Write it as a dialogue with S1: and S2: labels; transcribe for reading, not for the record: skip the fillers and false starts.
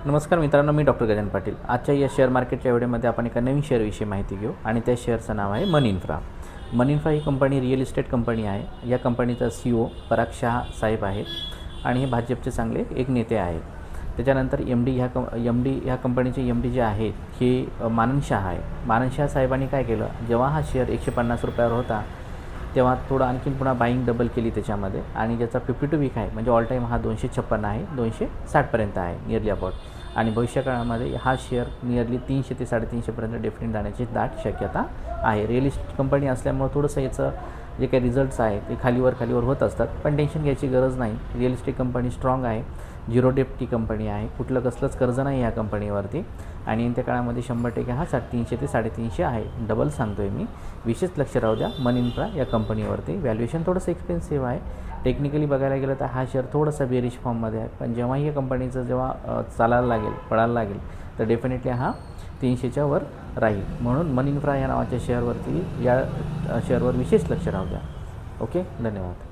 S1: नमस्कार मित्रांनो, मी डॉक्टर गजानन पाटील। आजच्या या शेअर मार्केटच्या व्हिडिओमध्ये आपण एका नवीन शेअरविषयी माहिती घेऊ आणि त्या शेअरचं नाव आहे मनीइन्फ्रा। मनीइन्फ्रा ही कंपनी रिअल इस्टेट कंपनी आहे। या कंपनीचा CEO पराग शाह साहेब आहेत आणि हे भाजपचे चांगले एक नेते आहेत। त्याच्यानंतर MD ह्या कंपनीचे MD जे आहेत हे मानन शाह आहे। मानन शाह साहेबांनी काय केलं, जेव्हा हा शेअर 150 रुपयावर होता तेव्हा थोडं आणखीन पुन्हा बाईंग डबल केली त्याच्यामध्ये आणि ज्याचा 52 वीक आहे म्हणजे ऑल टाईम हा 256 आहे, 260 पर्यंत आहे नियरली अबाउट। आणि भविष्यकाळामध्ये हा शेअर नियरली 300 ते 350 पर्यंत डेफिनेट जाण्याची दाट शक्यता आहे। रिअल इस्टेट कंपनी असल्यामुळे थोडंसं याचं जे काही रिझल्ट्स आहेत ते खालीवर होत असतात, पण टेन्शन घ्यायची गरज नाही। रिअल इस्टेट कंपनी स्ट्रॉंग आहे, झिरो डेप्टी कंपनी आहे, कुठलं कसलंच कर्ज नाही या कंपनीवरती आणि त्या काळामध्ये 100% हा 300 ते 350 आहे, डबल सांगतोय मी। विशेष लक्ष राहू द्या मनीइन्फ्रा या कंपनीवरती। व्हॅल्युएशन थोडंसं एक्सपेन्सिव्ह आहे, टेक्निकली बघायला गेलं तर हा शेअर थोडासा बेरिश फॉर्ममध्ये आहे, पण जेव्हाही या कंपनीचं चालायला लागेल, पळायला लागेल तर डेफिनेटली हा 300च्या वर राहील। म्हणून मनीइन्फ्रा या नावाच्या शेअरवरती या शेअरवर विशेष लक्ष राहू द्या। ओके, धन्यवाद।